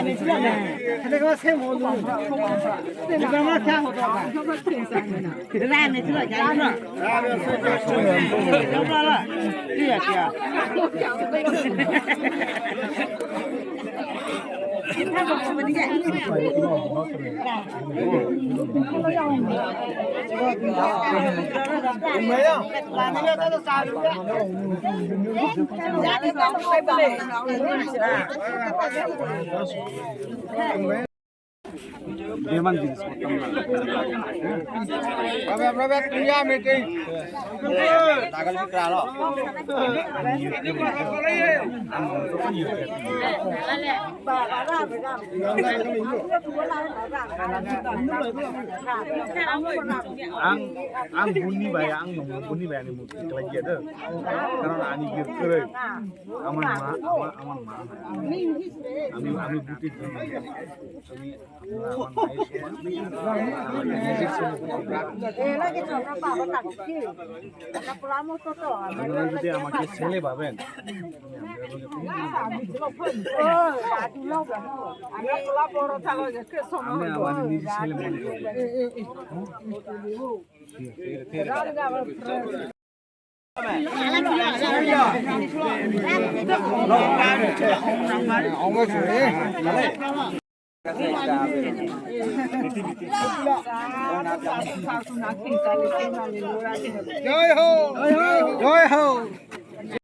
你出来，那个菜毛多，这个嘛看好多吧？来，你出来家里要不然了，对呀对呀。没有，那个都是啥的？家里刚开不来，Memang jenis potong. Berapa punya meeting? Tagal kita lo. Ang bunyi bayar, ang nong bunyi bayar ni mungkin lagi ada. Karena ani kira aman ma. Ami butit. যদি আমাকে ছেলে ভাবেন আমি আমার নিজের ছেলে মনে করি জয় হো জয় হো